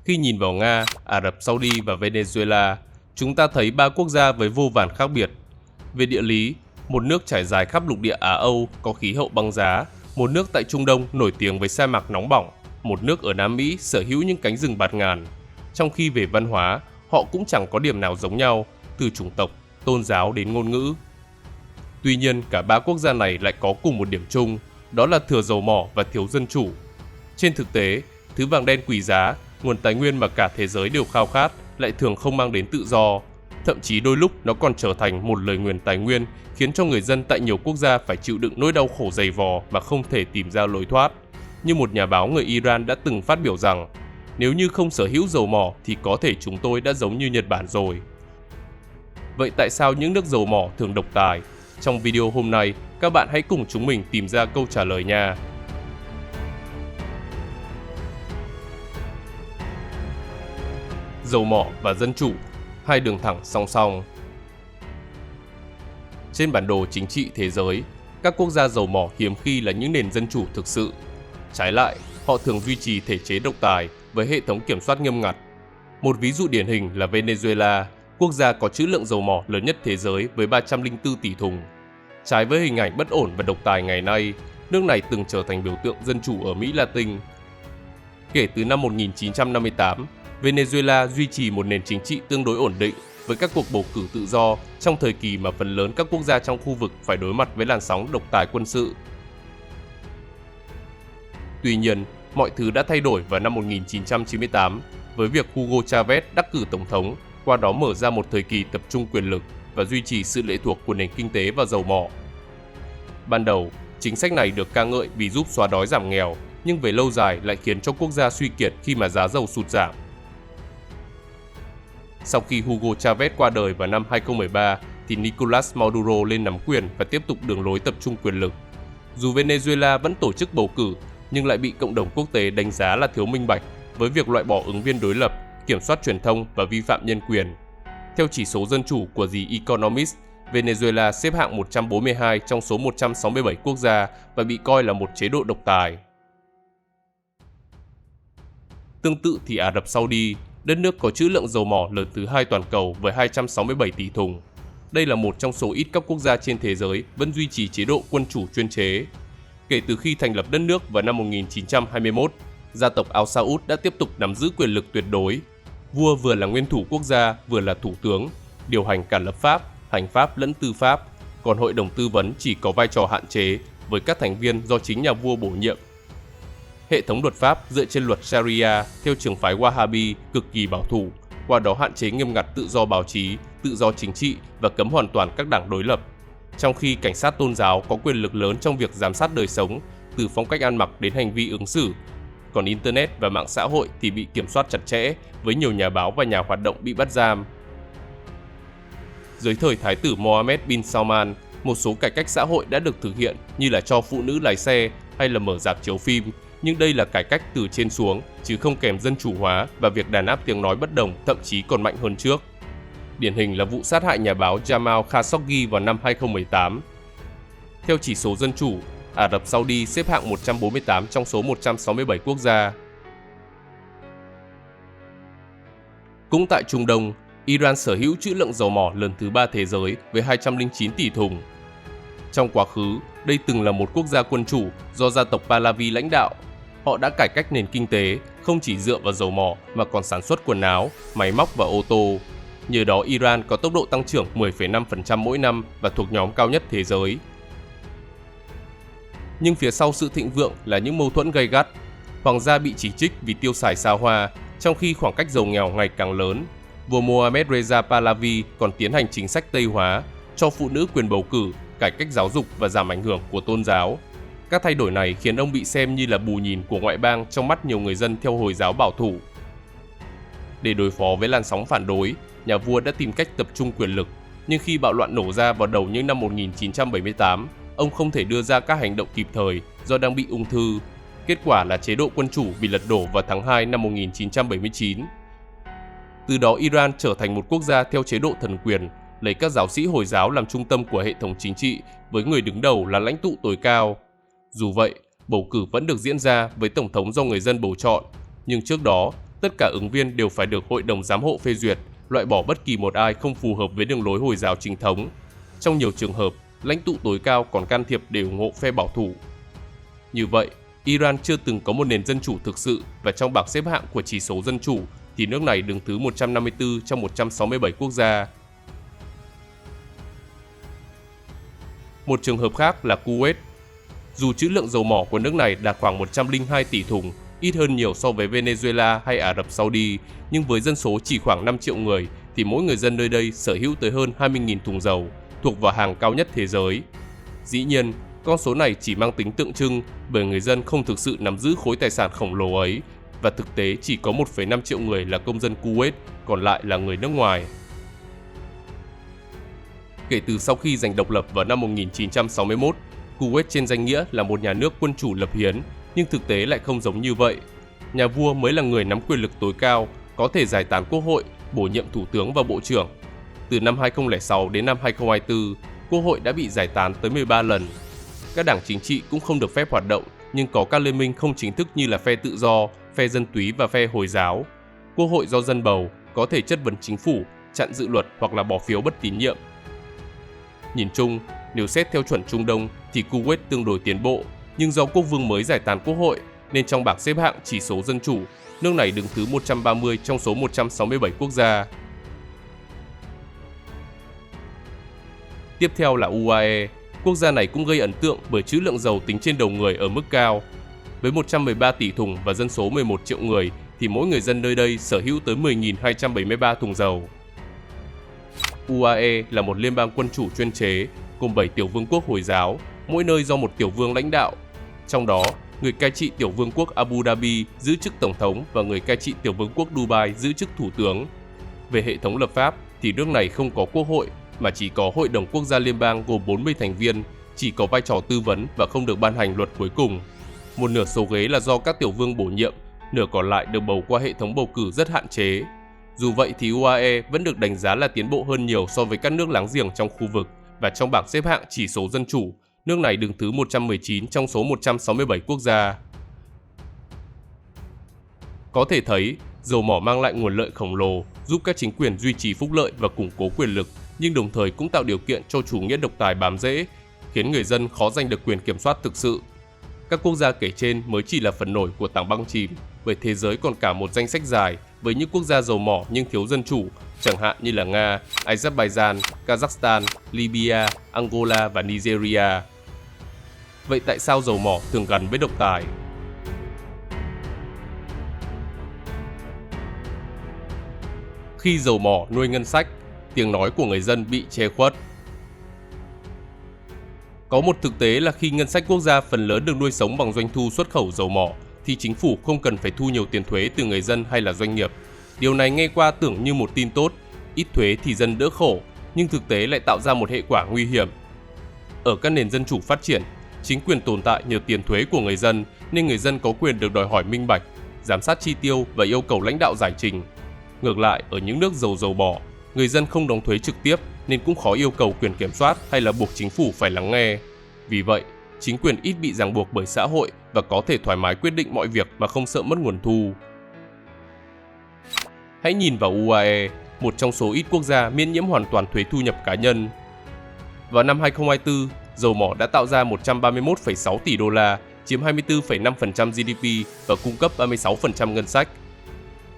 Khi nhìn vào Nga, Ả Rập Saudi và Venezuela, chúng ta thấy ba quốc gia với vô vàn khác biệt. Về địa lý, một nước trải dài khắp lục địa Á Âu có khí hậu băng giá, một nước tại Trung Đông nổi tiếng với sa mạc nóng bỏng, một nước ở Nam Mỹ sở hữu những cánh rừng bạt ngàn. Trong khi về văn hóa, họ cũng chẳng có điểm nào giống nhau, từ chủng tộc, tôn giáo đến ngôn ngữ. Tuy nhiên, cả ba quốc gia này lại có cùng một điểm chung, đó là thừa dầu mỏ và thiếu dân chủ. Trên thực tế, thứ vàng đen quý giá, nguồn tài nguyên mà cả thế giới đều khao khát, lại thường không mang đến tự do. Thậm chí đôi lúc nó còn trở thành một lời nguyền tài nguyên, khiến cho người dân tại nhiều quốc gia phải chịu đựng nỗi đau khổ dày vò mà không thể tìm ra lối thoát. Như một nhà báo người Iran đã từng phát biểu rằng, nếu như không sở hữu dầu mỏ thì có thể chúng tôi đã giống như Nhật Bản rồi. Vậy tại sao những nước dầu mỏ thường độc tài? Trong video hôm nay, các bạn hãy cùng chúng mình tìm ra câu trả lời nha. Dầu mỏ và dân chủ, hai đường thẳng song song. Trên bản đồ chính trị thế giới, các quốc gia dầu mỏ hiếm khi là những nền dân chủ thực sự. Trái lại, họ thường duy trì thể chế độc tài với hệ thống kiểm soát nghiêm ngặt. Một ví dụ điển hình là Venezuela, quốc gia có trữ lượng dầu mỏ lớn nhất thế giới với 304 tỷ thùng. Trái với hình ảnh bất ổn và độc tài ngày nay, nước này từng trở thành biểu tượng dân chủ ở Mỹ Latin. Kể từ năm 1958, Venezuela duy trì một nền chính trị tương đối ổn định với các cuộc bầu cử tự do trong thời kỳ mà phần lớn các quốc gia trong khu vực phải đối mặt với làn sóng độc tài quân sự. Tuy nhiên, mọi thứ đã thay đổi vào năm 1998 với việc Hugo Chavez đắc cử tổng thống, qua đó mở ra một thời kỳ tập trung quyền lực và duy trì sự lệ thuộc của nền kinh tế vào dầu mỏ. Ban đầu, chính sách này được ca ngợi vì giúp xóa đói giảm nghèo, nhưng về lâu dài lại khiến cho quốc gia suy kiệt khi mà giá dầu sụt giảm. Sau khi Hugo Chavez qua đời vào năm 2013, thì Nicolas Maduro lên nắm quyền và tiếp tục đường lối tập trung quyền lực. Dù Venezuela vẫn tổ chức bầu cử, nhưng lại bị cộng đồng quốc tế đánh giá là thiếu minh bạch với việc loại bỏ ứng viên đối lập, kiểm soát truyền thông và vi phạm nhân quyền. Theo chỉ số dân chủ của The Economist, Venezuela xếp hạng 142 trong số 167 quốc gia và bị coi là một chế độ độc tài. Tương tự thì Ả Rập Saudi, đất nước có trữ lượng dầu mỏ lớn thứ hai toàn cầu với 267 tỷ thùng. Đây là một trong số ít các quốc gia trên thế giới vẫn duy trì chế độ quân chủ chuyên chế. Kể từ khi thành lập đất nước vào năm 1921, gia tộc Al Saud đã tiếp tục nắm giữ quyền lực tuyệt đối. Vua vừa là nguyên thủ quốc gia, vừa là thủ tướng, điều hành cả lập pháp, hành pháp lẫn tư pháp, còn hội đồng tư vấn chỉ có vai trò hạn chế với các thành viên do chính nhà vua bổ nhiệm. Hệ thống luật pháp dựa trên luật Sharia theo trường phái Wahhabi cực kỳ bảo thủ, qua đó hạn chế nghiêm ngặt tự do báo chí, tự do chính trị và cấm hoàn toàn các đảng đối lập. Trong khi cảnh sát tôn giáo có quyền lực lớn trong việc giám sát đời sống, từ phong cách ăn mặc đến hành vi ứng xử, còn Internet và mạng xã hội thì bị kiểm soát chặt chẽ, với nhiều nhà báo và nhà hoạt động bị bắt giam. Dưới thời Thái tử Mohammed bin Salman, một số cải cách xã hội đã được thực hiện như là cho phụ nữ lái xe hay là mở rạp chiếu phim, nhưng đây là cải cách từ trên xuống, chứ không kèm dân chủ hóa và việc đàn áp tiếng nói bất đồng thậm chí còn mạnh hơn trước. Điển hình là vụ sát hại nhà báo Jamal Khashoggi vào năm 2018. Theo chỉ số dân chủ, Ả Rập Saudi xếp hạng 148 trong số 167 quốc gia. Cũng tại Trung Đông, Iran sở hữu trữ lượng dầu mỏ lớn thứ ba thế giới với 209 tỷ thùng. Trong quá khứ, đây từng là một quốc gia quân chủ do gia tộc Pahlavi lãnh đạo. Họ đã cải cách nền kinh tế, không chỉ dựa vào dầu mỏ mà còn sản xuất quần áo, máy móc và ô tô. Nhờ đó Iran có tốc độ tăng trưởng 10,5% mỗi năm và thuộc nhóm cao nhất thế giới. Nhưng phía sau sự thịnh vượng là những mâu thuẫn gay gắt. Hoàng gia bị chỉ trích vì tiêu xài xa hoa, trong khi khoảng cách giàu nghèo ngày càng lớn. Vua Mohammad Reza Pahlavi còn tiến hành chính sách Tây hóa, cho phụ nữ quyền bầu cử, cải cách giáo dục và giảm ảnh hưởng của tôn giáo. Các thay đổi này khiến ông bị xem như là bù nhìn của ngoại bang trong mắt nhiều người dân theo Hồi giáo bảo thủ. Để đối phó với làn sóng phản đối, nhà vua đã tìm cách tập trung quyền lực, nhưng khi bạo loạn nổ ra vào đầu những năm 1978, ông không thể đưa ra các hành động kịp thời do đang bị ung thư. Kết quả là chế độ quân chủ bị lật đổ vào tháng 2 năm 1979. Từ đó Iran trở thành một quốc gia theo chế độ thần quyền, lấy các giáo sĩ Hồi giáo làm trung tâm của hệ thống chính trị, với người đứng đầu là lãnh tụ tối cao. Dù vậy, bầu cử vẫn được diễn ra với tổng thống do người dân bầu chọn, nhưng trước đó, Tất cả ứng viên đều phải được Hội đồng Giám hộ phê duyệt, loại bỏ bất kỳ một ai không phù hợp với đường lối Hồi giáo chính thống. Trong nhiều trường hợp, lãnh tụ tối cao còn can thiệp để ủng hộ phe bảo thủ. Như vậy, Iran chưa từng có một nền dân chủ thực sự, và trong bảng xếp hạng của chỉ số dân chủ thì nước này đứng thứ 154 trong 167 quốc gia. Một trường hợp khác là Kuwait. Dù trữ lượng dầu mỏ của nước này đạt khoảng 102 tỷ thùng, ít hơn nhiều so với Venezuela hay Ả Rập Saudi, nhưng với dân số chỉ khoảng 5 triệu người thì mỗi người dân nơi đây sở hữu tới hơn 20.000 thùng dầu, thuộc vào hàng cao nhất thế giới. Dĩ nhiên, con số này chỉ mang tính tượng trưng bởi người dân không thực sự nắm giữ khối tài sản khổng lồ ấy, và thực tế chỉ có 1,5 triệu người là công dân Kuwait, còn lại là người nước ngoài. Kể từ sau khi giành độc lập vào năm 1961, Kuwait trên danh nghĩa là một nhà nước quân chủ lập hiến, nhưng thực tế lại không giống như vậy. Nhà vua mới là người nắm quyền lực tối cao, có thể giải tán quốc hội, bổ nhiệm thủ tướng và bộ trưởng. Từ năm 2006 đến năm 2024, quốc hội đã bị giải tán tới 13 lần. Các đảng chính trị cũng không được phép hoạt động, nhưng có các liên minh không chính thức như là phe tự do, phe dân túy và phe Hồi giáo. Quốc hội do dân bầu, có thể chất vấn chính phủ, chặn dự luật hoặc là bỏ phiếu bất tín nhiệm. Nhìn chung, nếu xét theo chuẩn Trung Đông thì Kuwait tương đối tiến bộ, nhưng do quốc vương mới giải tán quốc hội nên trong bảng xếp hạng chỉ số dân chủ, nước này đứng thứ 130 trong số 167 quốc gia. Tiếp theo là UAE. Quốc gia này cũng gây ấn tượng bởi trữ lượng dầu tính trên đầu người ở mức cao. Với 113 tỷ thùng và dân số 11 triệu người thì mỗi người dân nơi đây sở hữu tới 10.273 thùng dầu. UAE là một liên bang quân chủ chuyên chế, gồm 7 tiểu vương quốc Hồi giáo, mỗi nơi do một tiểu vương lãnh đạo. Trong đó, người cai trị tiểu vương quốc Abu Dhabi giữ chức tổng thống và người cai trị tiểu vương quốc Dubai giữ chức thủ tướng. Về hệ thống lập pháp thì nước này không có quốc hội, mà chỉ có Hội đồng Quốc gia Liên bang gồm 40 thành viên, chỉ có vai trò tư vấn và không được ban hành luật cuối cùng. Một nửa số ghế là do các tiểu vương bổ nhiệm, nửa còn lại được bầu qua hệ thống bầu cử rất hạn chế. Dù vậy thì UAE vẫn được đánh giá là tiến bộ hơn nhiều so với các nước láng giềng trong khu vực, và trong bảng xếp hạng chỉ số dân chủ, nước này đứng thứ 119 trong số 167 quốc gia. Có thể thấy, dầu mỏ mang lại nguồn lợi khổng lồ, giúp các chính quyền duy trì phúc lợi và củng cố quyền lực, nhưng đồng thời cũng tạo điều kiện cho chủ nghĩa độc tài bám rễ, khiến người dân khó giành được quyền kiểm soát thực sự. Các quốc gia kể trên mới chỉ là phần nổi của tảng băng chìm, bởi thế giới còn cả một danh sách dài với những quốc gia dầu mỏ nhưng thiếu dân chủ, chẳng hạn như là Nga, Azerbaijan, Kazakhstan, Libya, Angola và Nigeria. Vậy tại sao dầu mỏ thường gắn với độc tài? Khi dầu mỏ nuôi ngân sách, tiếng nói của người dân bị che khuất. Có một thực tế là khi ngân sách quốc gia phần lớn được nuôi sống bằng doanh thu xuất khẩu dầu mỏ, thì chính phủ không cần phải thu nhiều tiền thuế từ người dân hay là doanh nghiệp. Điều này nghe qua tưởng như một tin tốt, ít thuế thì dân đỡ khổ, nhưng thực tế lại tạo ra một hệ quả nguy hiểm. Ở các nền dân chủ phát triển, chính quyền tồn tại nhờ tiền thuế của người dân, nên người dân có quyền được đòi hỏi minh bạch, giám sát chi tiêu và yêu cầu lãnh đạo giải trình. Ngược lại, ở những nước giàu dầu mỏ, người dân không đóng thuế trực tiếp nên cũng khó yêu cầu quyền kiểm soát hay là buộc chính phủ phải lắng nghe. Vì vậy, chính quyền ít bị ràng buộc bởi xã hội và có thể thoải mái quyết định mọi việc mà không sợ mất nguồn thu. Hãy nhìn vào UAE, một trong số ít quốc gia miễn nhiễm hoàn toàn thuế thu nhập cá nhân. Vào năm 2024, dầu mỏ đã tạo ra 131,6 tỷ đô la, chiếm 24,5% GDP và cung cấp 36% ngân sách.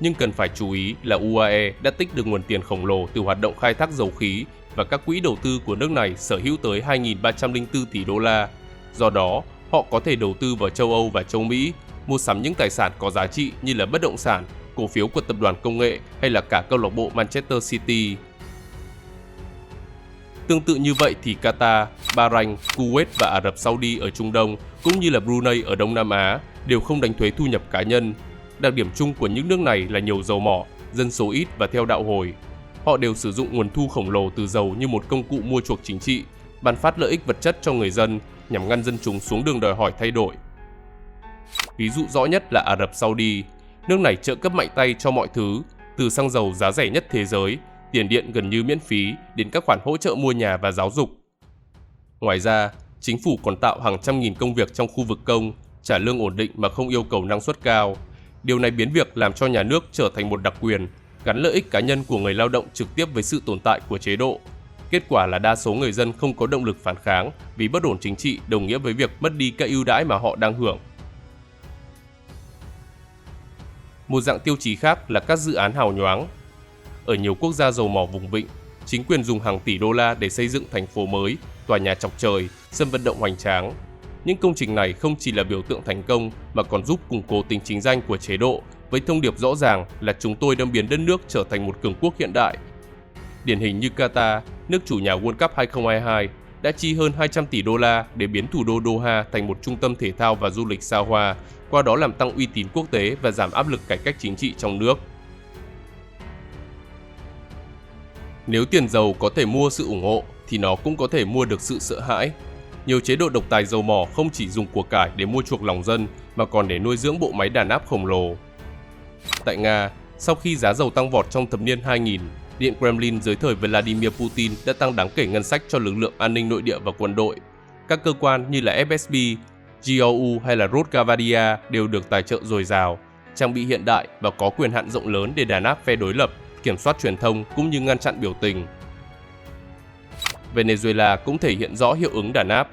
Nhưng cần phải chú ý là UAE đã tích được nguồn tiền khổng lồ từ hoạt động khai thác dầu khí, và các quỹ đầu tư của nước này sở hữu tới 2.304 tỷ đô la. Do đó, họ có thể đầu tư vào châu Âu và châu Mỹ, mua sắm những tài sản có giá trị như là bất động sản, cổ phiếu của tập đoàn công nghệ hay là cả câu lạc bộ Manchester City. Tương tự như vậy thì Qatar, Bahrain, Kuwait và Ả Rập Saudi ở Trung Đông cũng như là Brunei ở Đông Nam Á đều không đánh thuế thu nhập cá nhân. Đặc điểm chung của những nước này là nhiều dầu mỏ, dân số ít và theo đạo Hồi. Họ đều sử dụng nguồn thu khổng lồ từ dầu như một công cụ mua chuộc chính trị, ban phát lợi ích vật chất cho người dân nhằm ngăn dân chúng xuống đường đòi hỏi thay đổi. Ví dụ rõ nhất là Ả Rập Saudi. Nước này trợ cấp mạnh tay cho mọi thứ, từ xăng dầu giá rẻ nhất thế giới, tiền điện gần như miễn phí đến các khoản hỗ trợ mua nhà và giáo dục. Ngoài ra, chính phủ còn tạo hàng trăm nghìn công việc trong khu vực công, trả lương ổn định mà không yêu cầu năng suất cao. Điều này biến việc làm cho nhà nước trở thành một đặc quyền, gắn lợi ích cá nhân của người lao động trực tiếp với sự tồn tại của chế độ. Kết quả là đa số người dân không có động lực phản kháng vì bất ổn chính trị đồng nghĩa với việc mất đi các ưu đãi mà họ đang hưởng. Một dạng tiêu chí khác là các dự án hào nhoáng. Ở nhiều quốc gia dầu mỏ vùng vịnh, chính quyền dùng hàng tỷ đô la để xây dựng thành phố mới, tòa nhà chọc trời, sân vận động hoành tráng. Những công trình này không chỉ là biểu tượng thành công mà còn giúp củng cố tính chính danh của chế độ với thông điệp rõ ràng là chúng tôi đang biến đất nước trở thành một cường quốc hiện đại. Điển hình như Qatar, nước chủ nhà World Cup 2022, đã chi hơn 200 tỷ đô la để biến thủ đô Doha thành một trung tâm thể thao và du lịch xa hoa, qua đó làm tăng uy tín quốc tế và giảm áp lực cải cách chính trị trong nước. Nếu tiền dầu có thể mua sự ủng hộ, thì nó cũng có thể mua được sự sợ hãi. Nhiều chế độ độc tài dầu mỏ không chỉ dùng của cải để mua chuộc lòng dân, mà còn để nuôi dưỡng bộ máy đàn áp khổng lồ. Tại Nga, sau khi giá dầu tăng vọt trong thập niên 2000, Điện Kremlin dưới thời Vladimir Putin đã tăng đáng kể ngân sách cho lực lượng an ninh nội địa và quân đội. Các cơ quan như là FSB, GRU hay là Rosgvardia đều được tài trợ dồi dào, trang bị hiện đại và có quyền hạn rộng lớn để đàn áp phe đối lập, kiểm soát truyền thông cũng như ngăn chặn biểu tình. Venezuela cũng thể hiện rõ hiệu ứng đàn áp.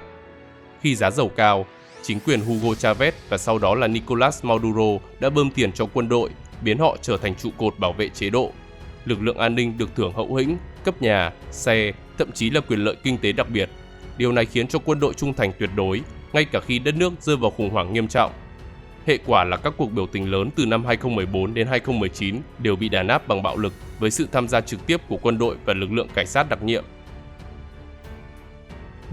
Khi giá dầu cao, chính quyền Hugo Chavez và sau đó là Nicolas Maduro đã bơm tiền cho quân đội, biến họ trở thành trụ cột bảo vệ chế độ. Lực lượng an ninh được thưởng hậu hĩnh, cấp nhà, xe, thậm chí là quyền lợi kinh tế đặc biệt. Điều này khiến cho quân đội trung thành tuyệt đối, ngay cả khi đất nước rơi vào khủng hoảng nghiêm trọng. Hệ quả là các cuộc biểu tình lớn từ năm 2014 đến 2019 đều bị đàn áp bằng bạo lực với sự tham gia trực tiếp của quân đội và lực lượng cảnh sát đặc nhiệm.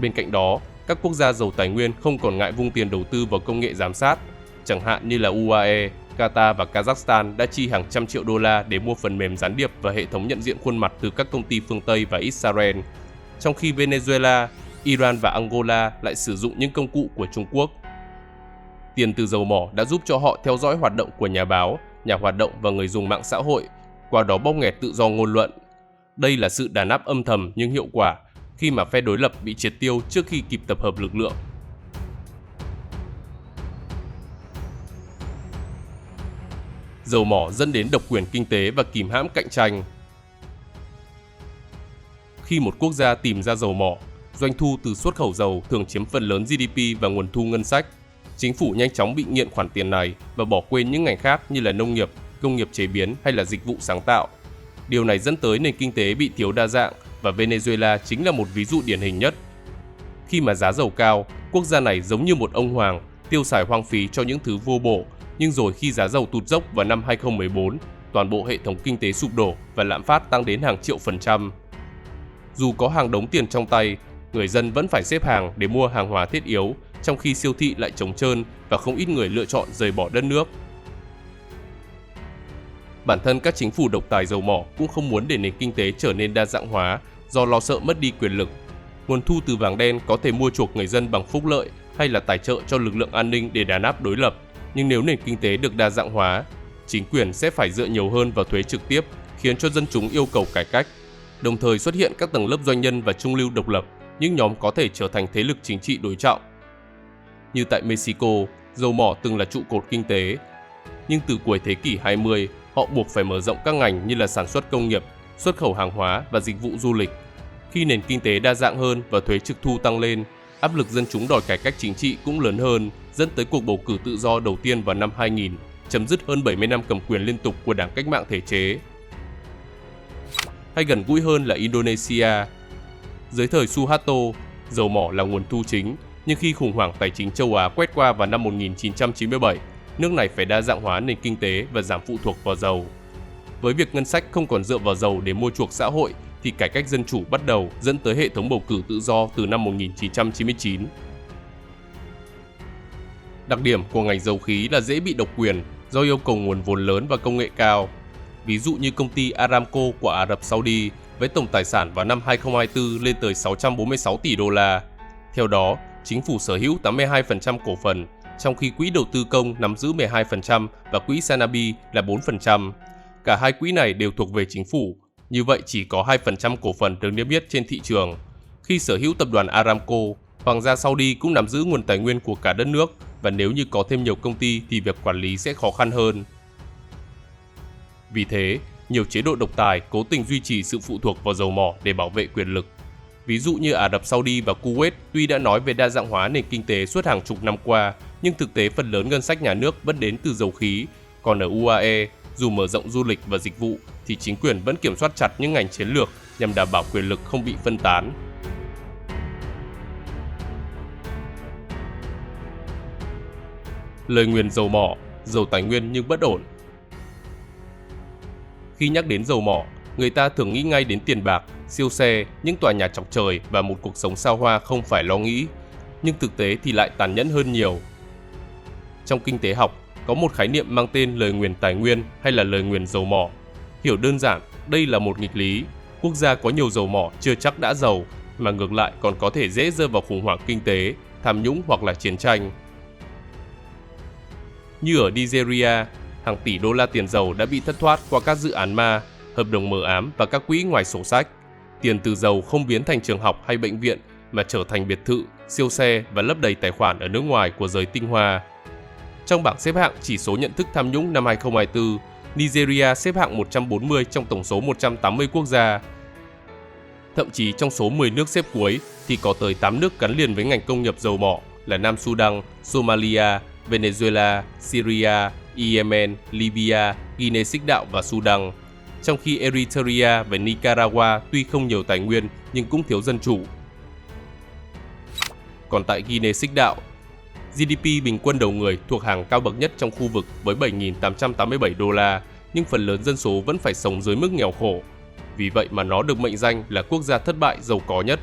Bên cạnh đó, các quốc gia giàu tài nguyên không còn ngại vung tiền đầu tư vào công nghệ giám sát, chẳng hạn như là UAE, Qatar và Kazakhstan đã chi hàng trăm triệu đô la để mua phần mềm gián điệp và hệ thống nhận diện khuôn mặt từ các công ty phương Tây và Israel, trong khi Venezuela, Iran và Angola lại sử dụng những công cụ của Trung Quốc. Tiền từ dầu mỏ đã giúp cho họ theo dõi hoạt động của nhà báo, nhà hoạt động và người dùng mạng xã hội, qua đó bóp nghẹt tự do ngôn luận. Đây là sự đàn áp âm thầm nhưng hiệu quả, khi mà phe đối lập bị triệt tiêu trước khi kịp tập hợp lực lượng. Dầu mỏ dẫn đến độc quyền kinh tế và kìm hãm cạnh tranh. Khi một quốc gia tìm ra dầu mỏ, doanh thu từ xuất khẩu dầu thường chiếm phần lớn GDP và nguồn thu ngân sách. Chính phủ nhanh chóng bị nghiện khoản tiền này và bỏ quên những ngành khác như là nông nghiệp, công nghiệp chế biến hay là dịch vụ sáng tạo. Điều này dẫn tới nền kinh tế bị thiếu đa dạng và Venezuela chính là một ví dụ điển hình nhất. Khi mà giá dầu cao, quốc gia này giống như một ông hoàng, tiêu xài hoang phí cho những thứ vô bổ, nhưng rồi khi giá dầu tụt dốc vào năm 2014, toàn bộ hệ thống kinh tế sụp đổ và lạm phát tăng đến hàng triệu %. Dù có hàng đống tiền trong tay, người dân vẫn phải xếp hàng để mua hàng hóa thiết yếu, trong khi siêu thị lại trống trơn và không ít người lựa chọn rời bỏ đất nước. Bản thân các chính phủ độc tài dầu mỏ cũng không muốn để nền kinh tế trở nên đa dạng hóa do lo sợ mất đi quyền lực. Nguồn thu từ vàng đen có thể mua chuộc người dân bằng phúc lợi hay là tài trợ cho lực lượng an ninh để đàn áp đối lập. Nhưng nếu nền kinh tế được đa dạng hóa, chính quyền sẽ phải dựa nhiều hơn vào thuế trực tiếp, khiến cho dân chúng yêu cầu cải cách. Đồng thời xuất hiện các tầng lớp doanh nhân và trung lưu độc lập, những nhóm có thể trở thành thế lực chính trị đối trọng. Như tại Mexico, dầu mỏ từng là trụ cột kinh tế, nhưng từ cuối thế kỷ 20, họ buộc phải mở rộng các ngành như là sản xuất công nghiệp, xuất khẩu hàng hóa và dịch vụ du lịch. Khi nền kinh tế đa dạng hơn và thuế trực thu tăng lên, áp lực dân chúng đòi cải cách chính trị cũng lớn hơn, dẫn tới cuộc bầu cử tự do đầu tiên vào năm 2000, chấm dứt hơn 70 năm cầm quyền liên tục của Đảng Cách mạng Thể chế. Hay gần gũi hơn là Indonesia. Dưới thời Suharto, dầu mỏ là nguồn thu chính, nhưng khi khủng hoảng tài chính châu Á quét qua vào năm 1997, nước này phải đa dạng hóa nền kinh tế và giảm phụ thuộc vào dầu. Với việc ngân sách không còn dựa vào dầu để mua chuộc xã hội, thì cải cách dân chủ bắt đầu, dẫn tới hệ thống bầu cử tự do từ năm 1999. Đặc điểm của ngành dầu khí là dễ bị độc quyền do yêu cầu nguồn vốn lớn và công nghệ cao. Ví dụ như công ty Aramco của Ả Rập Saudi với tổng tài sản vào năm 2024 lên tới 646 tỷ đô la. Theo đó, chính phủ sở hữu 82% cổ phần, trong khi quỹ đầu tư công nắm giữ 12% và quỹ Sanabi là 4%. Cả hai quỹ này đều thuộc về chính phủ, như vậy chỉ có 2% cổ phần được niêm yết trên thị trường. Khi sở hữu tập đoàn Aramco, Hoàng gia Saudi cũng nắm giữ nguồn tài nguyên của cả đất nước và nếu như có thêm nhiều công ty thì việc quản lý sẽ khó khăn hơn. Vì thế, nhiều chế độ độc tài cố tình duy trì sự phụ thuộc vào dầu mỏ để bảo vệ quyền lực. Ví dụ như Ả Rập Saudi và Kuwait tuy đã nói về đa dạng hóa nền kinh tế suốt hàng chục năm qua, nhưng thực tế phần lớn ngân sách nhà nước vẫn đến từ dầu khí. Còn ở UAE, dù mở rộng du lịch và dịch vụ, thì chính quyền vẫn kiểm soát chặt những ngành chiến lược nhằm đảm bảo quyền lực không bị phân tán. Lời nguyền dầu mỏ, giàu tài nguyên nhưng bất ổn. Khi nhắc đến dầu mỏ, người ta thường nghĩ ngay đến tiền bạc, siêu xe, những tòa nhà chọc trời và một cuộc sống xa hoa không phải lo nghĩ. Nhưng thực tế thì lại tàn nhẫn hơn nhiều. Trong kinh tế học, có một khái niệm mang tên lời nguyền tài nguyên hay là lời nguyền dầu mỏ. Hiểu đơn giản, đây là một nghịch lý. Quốc gia có nhiều dầu mỏ chưa chắc đã giàu, mà ngược lại còn có thể dễ rơi vào khủng hoảng kinh tế, tham nhũng hoặc là chiến tranh. Như ở Nigeria, hàng tỷ đô la tiền dầu đã bị thất thoát qua các dự án ma, hợp đồng mờ ám và các quỹ ngoài sổ sách. Tiền từ dầu không biến thành trường học hay bệnh viện mà trở thành biệt thự, siêu xe và lấp đầy tài khoản ở nước ngoài của giới tinh hoa. Trong bảng xếp hạng chỉ số nhận thức tham nhũng năm 2024, Nigeria xếp hạng 140 trong tổng số 180 quốc gia. Thậm chí trong số 10 nước xếp cuối thì có tới 8 nước gắn liền với ngành công nghiệp dầu mỏ là Nam Sudan, Somalia, Venezuela, Syria, Yemen, Libya, Guinea Xích Đạo và Sudan. Trong khi Eritrea và Nicaragua tuy không nhiều tài nguyên nhưng cũng thiếu dân chủ. Còn tại Guinea Xích Đạo, GDP bình quân đầu người thuộc hàng cao bậc nhất trong khu vực với 7.887 đô la, nhưng phần lớn dân số vẫn phải sống dưới mức nghèo khổ. Vì vậy mà nó được mệnh danh là quốc gia thất bại giàu có nhất.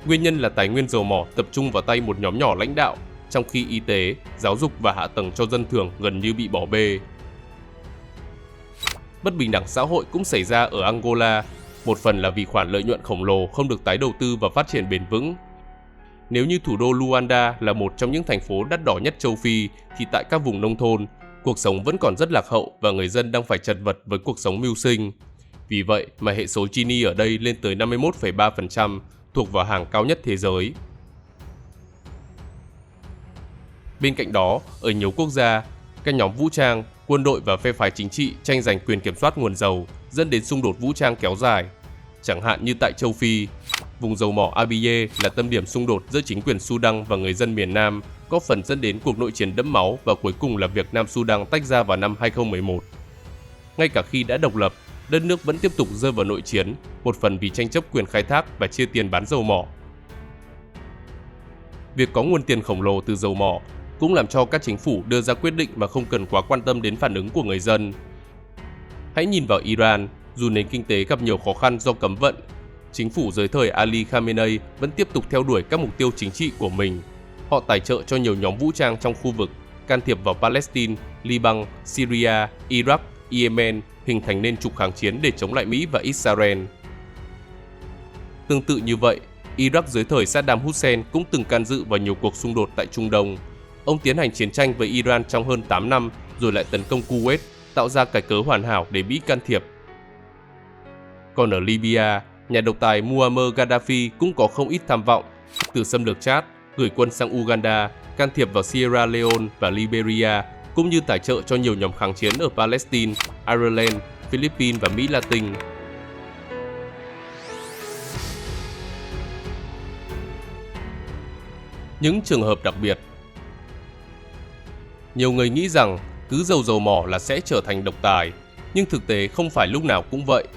Nguyên nhân là tài nguyên dầu mỏ tập trung vào tay một nhóm nhỏ lãnh đạo, trong khi y tế, giáo dục và hạ tầng cho dân thường gần như bị bỏ bê. Bất bình đẳng xã hội cũng xảy ra ở Angola, một phần là vì khoản lợi nhuận khổng lồ không được tái đầu tư và phát triển bền vững. Nếu như thủ đô Luanda là một trong những thành phố đắt đỏ nhất châu Phi, thì tại các vùng nông thôn, cuộc sống vẫn còn rất lạc hậu và người dân đang phải chật vật với cuộc sống mưu sinh. Vì vậy mà hệ số Gini ở đây lên tới 51,3%, thuộc vào hàng cao nhất thế giới. Bên cạnh đó, ở nhiều quốc gia, các nhóm vũ trang, quân đội và phe phái chính trị tranh giành quyền kiểm soát nguồn dầu, dẫn đến xung đột vũ trang kéo dài. Chẳng hạn như tại châu Phi, vùng dầu mỏ Abyei là tâm điểm xung đột giữa chính quyền Sudan và người dân miền Nam, góp phần dẫn đến cuộc nội chiến đẫm máu và cuối cùng là việc Nam Sudan tách ra vào năm 2011. Ngay cả khi đã độc lập, đất nước vẫn tiếp tục rơi vào nội chiến, một phần vì tranh chấp quyền khai thác và chia tiền bán dầu mỏ. Việc có nguồn tiền khổng lồ từ dầu mỏ cũng làm cho các chính phủ đưa ra quyết định mà không cần quá quan tâm đến phản ứng của người dân. Hãy nhìn vào Iran, dù nền kinh tế gặp nhiều khó khăn do cấm vận, chính phủ dưới thời Ali Khamenei vẫn tiếp tục theo đuổi các mục tiêu chính trị của mình. Họ tài trợ cho nhiều nhóm vũ trang trong khu vực, can thiệp vào Palestine, Liban, Syria, Iraq, Yemen, hình thành nên trục kháng chiến để chống lại Mỹ và Israel. Tương tự như vậy, Iraq dưới thời Saddam Hussein cũng từng can dự vào nhiều cuộc xung đột tại Trung Đông. Ông tiến hành chiến tranh với Iran trong hơn 8 năm rồi lại tấn công Kuwait, tạo ra cái cớ hoàn hảo để Mỹ can thiệp. Còn ở Libya, nhà độc tài Muammar Gaddafi cũng có không ít tham vọng, từ xâm lược Chad, gửi quân sang Uganda, can thiệp vào Sierra Leone và Liberia, cũng như tài trợ cho nhiều nhóm kháng chiến ở Palestine, Ireland, Philippines và Mỹ Latin. Những trường hợp đặc biệt. Nhiều người nghĩ rằng cứ giàu dầu mỏ là sẽ trở thành độc tài, nhưng thực tế không phải lúc nào cũng vậy.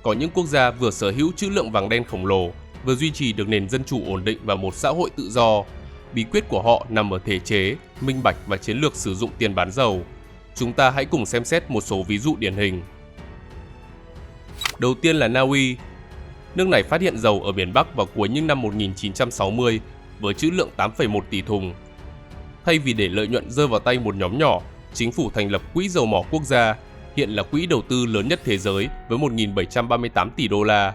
Có những quốc gia vừa sở hữu trữ lượng vàng đen khổng lồ, vừa duy trì được nền dân chủ ổn định và một xã hội tự do. Bí quyết của họ nằm ở thể chế, minh bạch và chiến lược sử dụng tiền bán dầu. Chúng ta hãy cùng xem xét một số ví dụ điển hình. Đầu tiên là Na Uy. Nước này phát hiện dầu ở miền Bắc vào cuối những năm 1960 với trữ lượng 8,1 tỷ thùng. Thay vì để lợi nhuận rơi vào tay một nhóm nhỏ, chính phủ thành lập Quỹ dầu mỏ quốc gia, hiện là quỹ đầu tư lớn nhất thế giới với 1.738 tỷ đô la.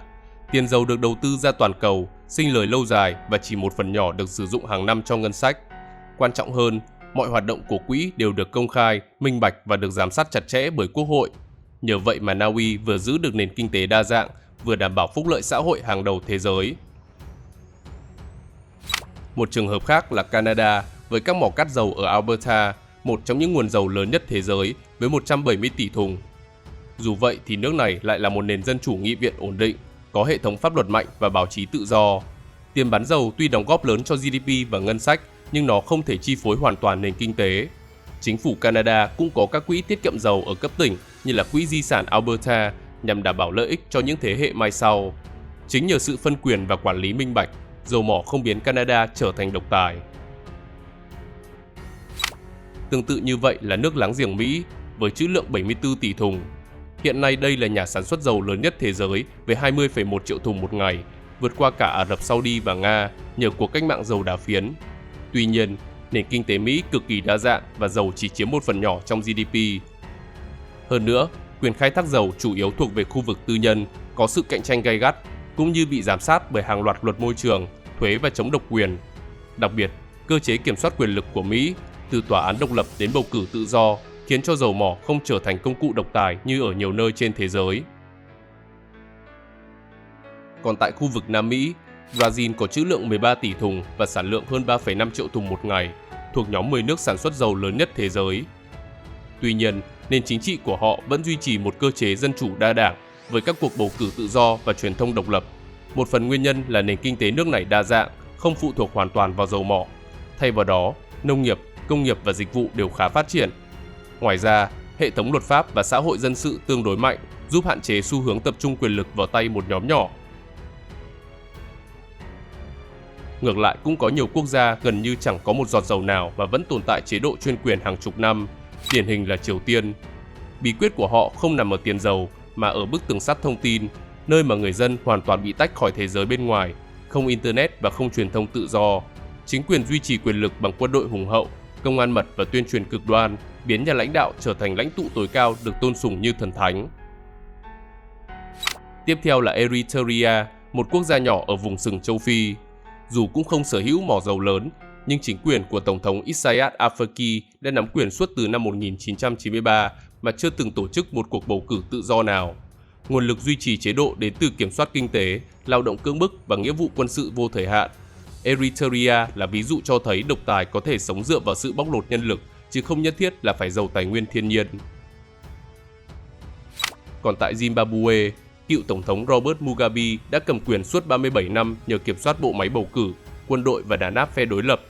Tiền dầu được đầu tư ra toàn cầu, sinh lời lâu dài và chỉ một phần nhỏ được sử dụng hàng năm cho ngân sách. Quan trọng hơn, mọi hoạt động của quỹ đều được công khai, minh bạch và được giám sát chặt chẽ bởi Quốc hội. Nhờ vậy mà Na Uy vừa giữ được nền kinh tế đa dạng, vừa đảm bảo phúc lợi xã hội hàng đầu thế giới. Một trường hợp khác là Canada với các mỏ cát dầu ở Alberta, một trong những nguồn dầu lớn nhất thế giới với 170 tỷ thùng. Dù vậy thì nước này lại là một nền dân chủ nghị viện ổn định, có hệ thống pháp luật mạnh và báo chí tự do. Tiền bán dầu tuy đóng góp lớn cho GDP và ngân sách, nhưng nó không thể chi phối hoàn toàn nền kinh tế. Chính phủ Canada cũng có các quỹ tiết kiệm dầu ở cấp tỉnh như là Quỹ Di sản Alberta nhằm đảm bảo lợi ích cho những thế hệ mai sau. Chính nhờ sự phân quyền và quản lý minh bạch, dầu mỏ không biến Canada trở thành độc tài. Tương tự như vậy là nước láng giềng Mỹ với trữ lượng 74 tỷ thùng. Hiện nay đây là nhà sản xuất dầu lớn nhất thế giới với 20,1 triệu thùng một ngày, vượt qua cả Ả Rập Saudi và Nga nhờ cuộc cách mạng dầu đá phiến. Tuy nhiên, nền kinh tế Mỹ cực kỳ đa dạng và dầu chỉ chiếm một phần nhỏ trong GDP. Hơn nữa, quyền khai thác dầu chủ yếu thuộc về khu vực tư nhân, có sự cạnh tranh gay gắt, cũng như bị giám sát bởi hàng loạt luật môi trường, thuế và chống độc quyền. Đặc biệt, cơ chế kiểm soát quyền lực của Mỹ, từ tòa án độc lập đến bầu cử tự do, khiến cho dầu mỏ không trở thành công cụ độc tài như ở nhiều nơi trên thế giới. Còn tại khu vực Nam Mỹ, Brazil có trữ lượng 13 tỷ thùng và sản lượng hơn 3,5 triệu thùng một ngày, thuộc nhóm 10 nước sản xuất dầu lớn nhất thế giới. Tuy nhiên, nền chính trị của họ vẫn duy trì một cơ chế dân chủ đa đảng với các cuộc bầu cử tự do và truyền thông độc lập. Một phần nguyên nhân là nền kinh tế nước này đa dạng, không phụ thuộc hoàn toàn vào dầu mỏ. Thay vào đó, nông nghiệp, công nghiệp và dịch vụ đều khá phát triển. Ngoài ra, hệ thống luật pháp và xã hội dân sự tương đối mạnh, giúp hạn chế xu hướng tập trung quyền lực vào tay một nhóm nhỏ. Ngược lại, cũng có nhiều quốc gia gần như chẳng có một giọt dầu nào và vẫn tồn tại chế độ chuyên quyền hàng chục năm, điển hình là Triều Tiên. Bí quyết của họ không nằm ở tiền dầu mà ở bức tường sắt thông tin, nơi mà người dân hoàn toàn bị tách khỏi thế giới bên ngoài, không internet và không truyền thông tự do. Chính quyền duy trì quyền lực bằng quân đội hùng hậu, công an mật và tuyên truyền cực đoan, biến nhà lãnh đạo trở thành lãnh tụ tối cao được tôn sùng như thần thánh. Tiếp theo là Eritrea, một quốc gia nhỏ ở vùng sừng châu Phi. Dù cũng không sở hữu mỏ dầu lớn, nhưng chính quyền của Tổng thống Isaias Afwerki đã nắm quyền suốt từ năm 1993 mà chưa từng tổ chức một cuộc bầu cử tự do nào. Nguồn lực duy trì chế độ đến từ kiểm soát kinh tế, lao động cưỡng bức và nghĩa vụ quân sự vô thời hạn. Eritrea là ví dụ cho thấy độc tài có thể sống dựa vào sự bóc lột nhân lực, chứ không nhất thiết là phải giàu tài nguyên thiên nhiên. Còn tại Zimbabwe, cựu Tổng thống Robert Mugabe đã cầm quyền suốt 37 năm nhờ kiểm soát bộ máy bầu cử, quân đội và đàn áp phe đối lập.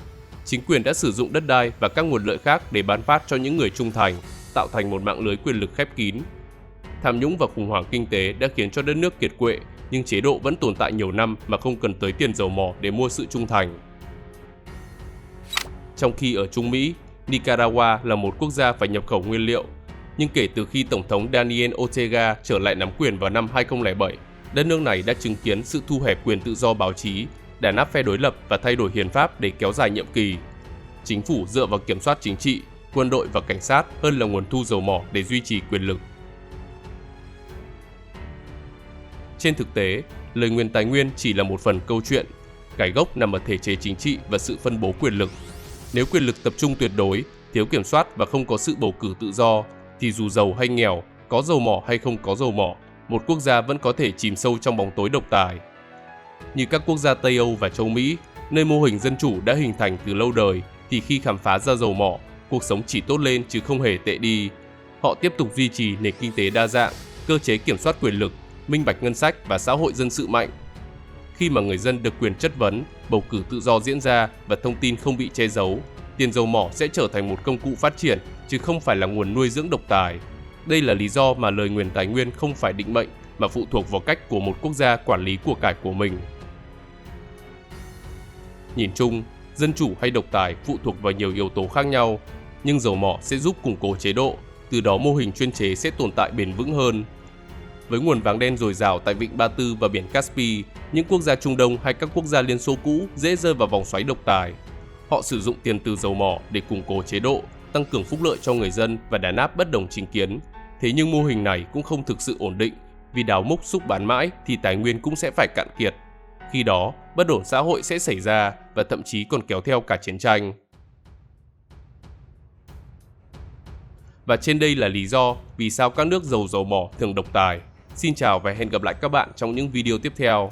Chính quyền đã sử dụng đất đai và các nguồn lợi khác để bán phát cho những người trung thành, tạo thành một mạng lưới quyền lực khép kín. Tham nhũng và khủng hoảng kinh tế đã khiến cho đất nước kiệt quệ, nhưng chế độ vẫn tồn tại nhiều năm mà không cần tới tiền dầu mỏ để mua sự trung thành. Trong khi ở Trung Mỹ, Nicaragua là một quốc gia phải nhập khẩu nguyên liệu, nhưng kể từ khi Tổng thống Daniel Ortega trở lại nắm quyền vào năm 2007, đất nước này đã chứng kiến sự thu hẹp quyền tự do báo chí, đàn áp phe đối lập và thay đổi hiến pháp để kéo dài nhiệm kỳ. Chính phủ dựa vào kiểm soát chính trị, quân đội và cảnh sát hơn là nguồn thu dầu mỏ để duy trì quyền lực. Trên thực tế, lời nguyền tài nguyên chỉ là một phần câu chuyện. Cái gốc nằm ở thể chế chính trị và sự phân bố quyền lực. Nếu quyền lực tập trung tuyệt đối, thiếu kiểm soát và không có sự bầu cử tự do, thì dù giàu hay nghèo, có dầu mỏ hay không có dầu mỏ, một quốc gia vẫn có thể chìm sâu trong bóng tối độc tài. Như các quốc gia Tây Âu và châu Mỹ, nơi mô hình dân chủ đã hình thành từ lâu đời, thì khi khám phá ra dầu mỏ, cuộc sống chỉ tốt lên chứ không hề tệ đi. Họ tiếp tục duy trì nền kinh tế đa dạng, cơ chế kiểm soát quyền lực, minh bạch ngân sách và xã hội dân sự mạnh. Khi mà người dân được quyền chất vấn, bầu cử tự do diễn ra và thông tin không bị che giấu, tiền dầu mỏ sẽ trở thành một công cụ phát triển chứ không phải là nguồn nuôi dưỡng độc tài. Đây là lý do mà lời nguyền tài nguyên không phải định mệnh mà phụ thuộc vào cách của một quốc gia quản lý của cải của mình. Nhìn chung, dân chủ hay độc tài phụ thuộc vào nhiều yếu tố khác nhau, nhưng dầu mỏ sẽ giúp củng cố chế độ, từ đó mô hình chuyên chế sẽ tồn tại bền vững hơn. Với nguồn vàng đen dồi dào tại Vịnh Ba Tư và biển Caspi, những quốc gia Trung Đông hay các quốc gia Liên Xô cũ dễ rơi vào vòng xoáy độc tài. Họ sử dụng tiền từ dầu mỏ để củng cố chế độ, tăng cường phúc lợi cho người dân và đàn áp bất đồng chính kiến. Thế nhưng mô hình này cũng không thực sự ổn định, vì đào múc xúc bán mãi thì tài nguyên cũng sẽ phải cạn kiệt. Khi đó, bất ổn xã hội sẽ xảy ra và thậm chí còn kéo theo cả chiến tranh. Và trên đây là lý do vì sao các nước giàu dầu mỏ thường độc tài. Xin chào và hẹn gặp lại các bạn trong những video tiếp theo.